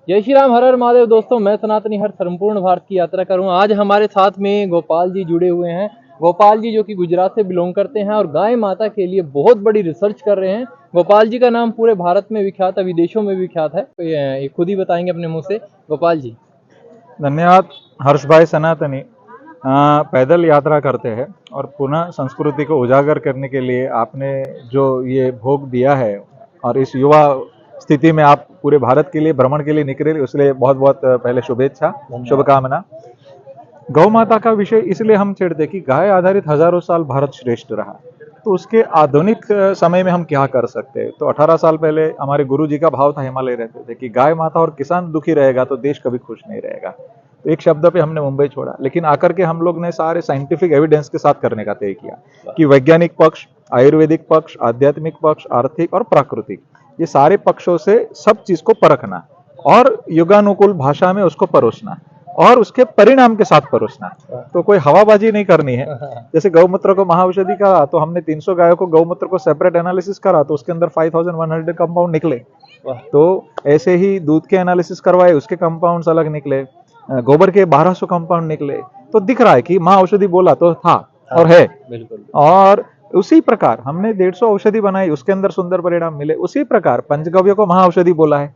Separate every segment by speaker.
Speaker 1: जय श्री राम, हर हर महादेव। दोस्तों, मैं सनातनी हर संपूर्ण भारत की यात्रा करूँ। आज हमारे साथ में गोपाल जी जुड़े हुए हैं। गोपाल जी जो कि गुजरात से बिलोंग करते हैं और गाय माता के लिए बहुत बड़ी रिसर्च कर रहे हैं। गोपाल जी का नाम पूरे भारत में विख्यात है, विदेशों में विख्यात है। तो ये खुद ही बताएंगे अपने मुंह से। गोपाल जी।
Speaker 2: धन्यवाद हर्ष भाई। सनातनी पैदल यात्रा करते हैं और पुनः संस्कृति को उजागर करने के लिए आपने जो ये भोग दिया है और इस युवा स्थिति में आप पूरे भारत के लिए भ्रमण के लिए निकले, उसलिए बहुत बहुत पहले शुभेच्छा, शुभकामना। गौ माता का विषय इसलिए हम छेड़ते कि गाय आधारित हजारों साल भारत श्रेष्ठ रहा, तो उसके आधुनिक समय में हम क्या कर सकते हैं। तो 18 साल पहले हमारे गुरु जी का भाव था, हिमालय रहते थे, कि गाय माता और किसान दुखी रहेगा तो देश कभी खुश नहीं रहेगा। तो एक शब्द पे हमने मुंबई छोड़ा, लेकिन आकर के हम लोग ने सारे साइंटिफिक एविडेंस के साथ करने का तय किया कि वैज्ञानिक पक्ष, आयुर्वेदिक पक्ष, आध्यात्मिक पक्ष, आर्थिक और प्राकृतिक, ये सारे पक्षों से सब चीज को परखना और युगानुकूल भाषा में उसको परोसना और उसके परिणाम के साथ परोसना। तो कोई हवाबाजी नहीं करनी है। जैसे गौमूत्र को महाऔषधि करा तो हमने 300 गायों को गौमूत्र को सेपरेट एनालिसिस करा तो उसके अंदर 5100 कंपाउंड निकले। तो ऐसे ही दूध के एनालिसिस करवाए, उसके कंपाउंड्स अलग निकले, गोबर के 1200 कंपाउंड निकले। तो दिख रहा है कि महाऔषधि बोला तो था और है।
Speaker 1: बिल्कुल।
Speaker 2: और उसी प्रकार हमने 150 औषधि बनाई, उसके अंदर सुंदर परिणाम मिले। उसी प्रकार पंचगव्य को महाऔषधि बोला है,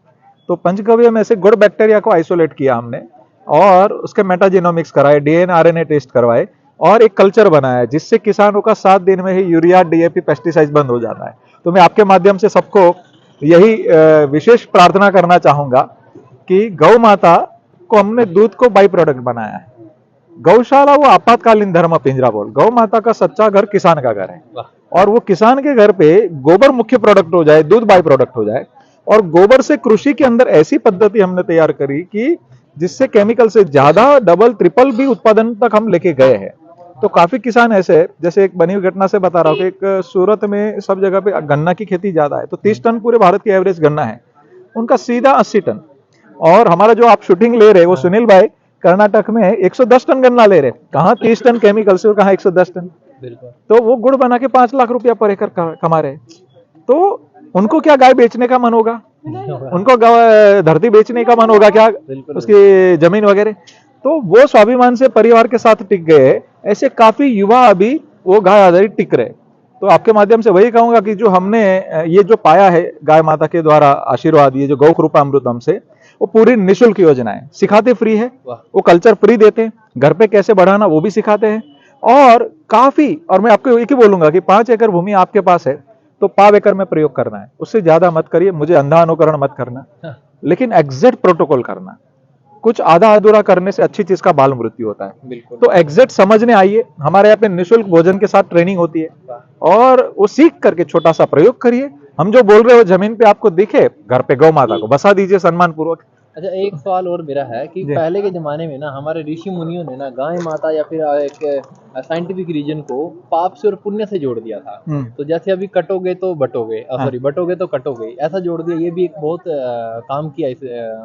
Speaker 2: तो पंचगव्य में से गुड बैक्टीरिया को आइसोलेट किया हमने और उसके मेटाजेनोमिक्स कराए, डीएनए आरएनए टेस्ट करवाए और एक कल्चर बनाया जिससे किसानों का 7 दिन में ही यूरिया, डीएपी, पेस्टिसाइड बंद हो जाता है। तो मैं आपके माध्यम से सबको यही विशेष प्रार्थना करना चाहूंगा कि गौ माता को हमने दूध को बाई प्रोडक्ट बनाया है। गौशाला वो आपातकालीन धर्म पिंजरा बोल, गौ माता का सच्चा घर किसान का घर है और वो किसान के घर पे गोबर मुख्य प्रोडक्ट हो जाए, दूध बाई प्रोडक्ट हो जाए। और गोबर से कृषि के अंदर ऐसी पद्धति हमने तैयार करी कि जिससे केमिकल से ज्यादा, डबल, ट्रिपल भी उत्पादन तक हम लेके गए हैं। तो काफी किसान ऐसे, जैसे एक बनी हुई घटना से बता रहा हूँ कि एक सूरत में सब जगह पे गन्ना की खेती ज्यादा है, तो 30 टन पूरे भारत की एवरेज गन्ना है, उनका सीधा 80 टन। और हमारा जो आप शूटिंग ले रहे वो सुनील भाई कर्नाटक में 110 टन गन्ना ले रहे, कहाँ 30 टन केमिकल से और कहाँ 110 टन। तो वो गुड़ बना के 5 लाख रुपया पर एकड़ कमा रहे। तो उनको क्या गाय बेचने का मन होगा? उनको धरती बेचने का मन होगा क्या, उसकी जमीन वगैरह? तो वो स्वाभिमान से परिवार के साथ टिक गए। ऐसे काफी युवा अभी वो गाय आधारित टिक रहे। तो आपके माध्यम से वही कहूंगा कि जो हमने ये जो पाया है गाय माता के द्वारा आशीर्वाद, ये जो गौ कृपा अमृतम से, वो पूरी निःशुल्क योजना है, सिखाते फ्री है, वो कल्चर फ्री देते हैं, घर पे कैसे बढ़ाना वो भी सिखाते हैं। और काफी, और मैं आपको एक ही बोलूंगा कि 5 एकड़ भूमि आपके पास है तो पाव एकड़ में प्रयोग करना है, उससे ज्यादा मत करिए। मुझे अंधा अनुकरण मत करना, लेकिन एग्जैक्ट प्रोटोकॉल करना। कुछ आधा अधूरा करने से अच्छी चीज का बाल मृत्यु होता है। तो एग्जैक्ट समझने आइए, हमारे यहाँ पे निःशुल्क भोजन के साथ ट्रेनिंग होती है और वो सीख करके छोटा सा प्रयोग करिए। हम जो बोल रहे हो जमीन पे आपको दिखे, घर पे गौ माता को बसा दीजिए सम्मान पूर्वक।
Speaker 1: अच्छा, एक सवाल और मेरा है कि पहले के जमाने में ना हमारे ऋषि मुनियों ने ना गाय माता या फिर एक साइंटिफिक रीजन को पाप से और पुण्य से जोड़ दिया था। तो जैसे अभी कटोगे तो बटोगे, सॉरी बटोगे तो कटोगे, ऐसा जोड़ दिया। ये भी एक बहुत काम किया इस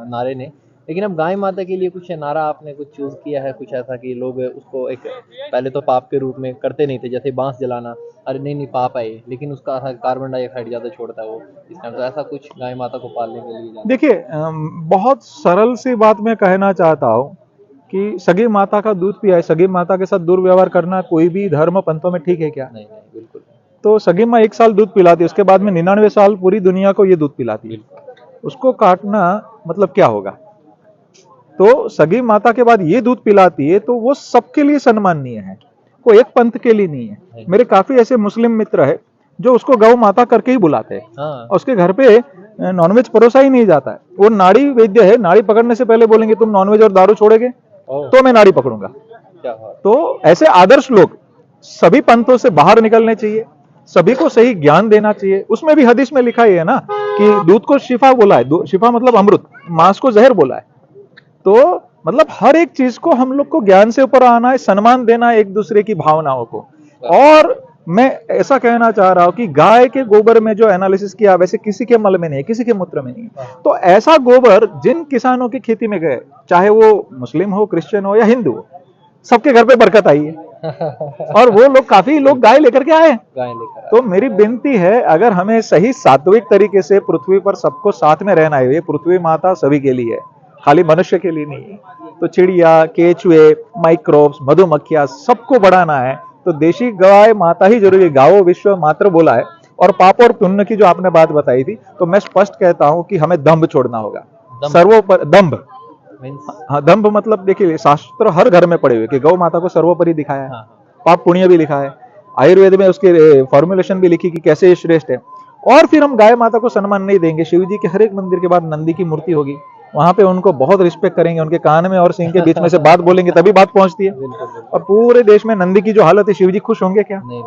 Speaker 1: नारे ने। लेकिन अब गाय माता के लिए कुछ नारा आपने कुछ चूज किया है, कुछ ऐसा कि लोग उसको एक पहले तो पाप के रूप में करते नहीं थे, जैसे बांस जलाना, अरे नहीं नहीं पाप है, लेकिन उसका कार्बन डाइऑक्साइड ज्यादा छोड़ता है वो इस टाइम। तो ऐसा कुछ गाय माता को पालने के लिए
Speaker 2: देखिए, बहुत सरल सी बात मैं कहना चाहता हूँ कि सगी माता का दूध पिया है, सगी माता के साथ दुर्व्यवहार करना कोई भी धर्म पंथों में ठीक है क्या?
Speaker 1: नहीं नहीं, बिल्कुल।
Speaker 2: तो सगी माँ 1 साल दूध पिलाती है, उसके बाद में 99 साल पूरी दुनिया को ये दूध पिलाती है। उसको काटना मतलब क्या होगा? तो सगी माता के बाद ये दूध पिलाती है तो वो सबके लिए सम्माननीय है, कोई एक पंथ के लिए नहीं है। मेरे काफी ऐसे मुस्लिम मित्र है जो उसको गौ माता करके ही बुलाते हैं। और उसके घर पे नॉनवेज परोसा ही नहीं जाता है। वो नाड़ी वैद्य है, नाड़ी पकड़ने से पहले बोलेंगे तुम नॉनवेज और दारू छोड़ोगे तो मैं नाड़ी पकड़ूंगा। तो ऐसे आदर्श लोग सभी पंथों से बाहर निकलने चाहिए, सभी को सही ज्ञान देना चाहिए। उसमें भी हदीस में लिखा ही है ना कि दूध को शिफा बोला है, शिफा मतलब अमृत, मांस को जहर बोला है। तो मतलब हर एक चीज को हम लोग को ज्ञान से ऊपर आना है, सम्मान देना है एक दूसरे की भावनाओं को। और मैं ऐसा कहना चाह रहा हूं कि गाय के गोबर में जो एनालिसिस किया वैसे किसी के मल में नहीं है, किसी के मूत्र में नहीं है। तो ऐसा गोबर जिन किसानों की खेती में गए, चाहे वो मुस्लिम हो, क्रिश्चियन हो या हिंदू हो, सबके घर पे बरकत आई है। और वो लोग, काफी लोग गाय लेकर के आए। तो मेरी विनती है, अगर हमें सही सात्विक तरीके से पृथ्वी पर सबको साथ में रहना है, ये पृथ्वी माता सभी के लिए है, खाली मनुष्य के लिए नहीं है। तो चिड़िया, केचुए, माइक्रोब्स, मधुमक्खियां सबको बढ़ाना है तो देशी गाय माता ही जरूरी है। गावो विश्व मात्र बोला है। और पाप और पुण्य की जो आपने बात बताई थी, तो मैं स्पष्ट कहता हूं कि हमें दंभ छोड़ना होगा। सर्वोपर दंभ, हाँ दंभ मतलब देखिए शास्त्र हर घर में पड़े हुए कि गौ माता को सर्वोपरि दिखाया है, पाप पुण्य भी लिखा है, आयुर्वेद में उसकी फॉर्मुलेशन भी लिखी कि कैसे ये श्रेष्ठ है। और फिर हम गाय माता को सम्मान नहीं देंगे, शिव जी के हर एक मंदिर के बाद नंदी की मूर्ति होगी, वहां पे उनको बहुत रिस्पेक्ट करेंगे, उनके कान में और सिंह के बीच में से बात बोलेंगे तभी बात पहुंचती है। और पूरे देश में नंदी की जो हालत है, शिव जी खुश होंगे क्या?
Speaker 1: नहीं,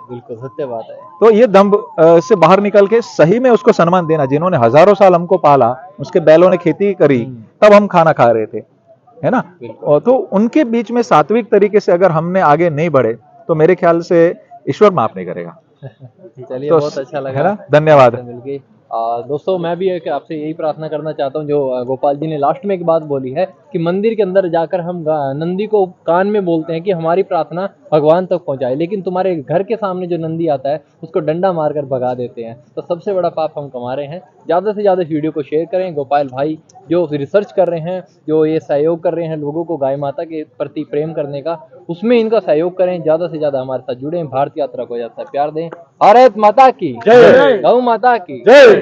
Speaker 1: बिल्कुल सत्य बात है।
Speaker 2: तो ये दंभ से बाहर निकल के सही में उसको सम्मान देना, जिन्होंने हजारों साल हमको पाला, उसके बैलों ने खेती करी, तब हम खाना खा रहे थे, है ना। और तो उनके बीच में सात्विक तरीके से अगर हमने आगे नहीं बढ़े तो मेरे ख्याल से ईश्वर माफ नहीं करेगा।
Speaker 1: चलिए
Speaker 2: तो
Speaker 1: बहुत अच्छा लगा,
Speaker 2: है ना, धन्यवाद।
Speaker 1: मिलके। दोस्तों मैं भी एक आपसे यही प्रार्थना करना चाहता हूँ, जो गोपाल जी ने लास्ट में एक बात बोली है कि मंदिर के अंदर जाकर हम नंदी को कान में बोलते हैं कि हमारी प्रार्थना भगवान तक पहुंचाए, लेकिन तुम्हारे घर के सामने जो नंदी आता है उसको डंडा मारकर भगा देते हैं। तो सबसे बड़ा पाप हम कमा रहे हैं। ज़्यादा से ज़्यादा वीडियो को शेयर करें। गोपाल भाई जो रिसर्च कर रहे हैं, जो ये सहयोग कर रहे हैं लोगों को गाय माता के प्रति प्रेम करने का, उसमें इनका सहयोग करें। ज़्यादा से ज़्यादा हमारे साथ जुड़ें, भारत यात्रा को ज़्यादा प्यार दें। भारत माता की जय, गौ माता की जय।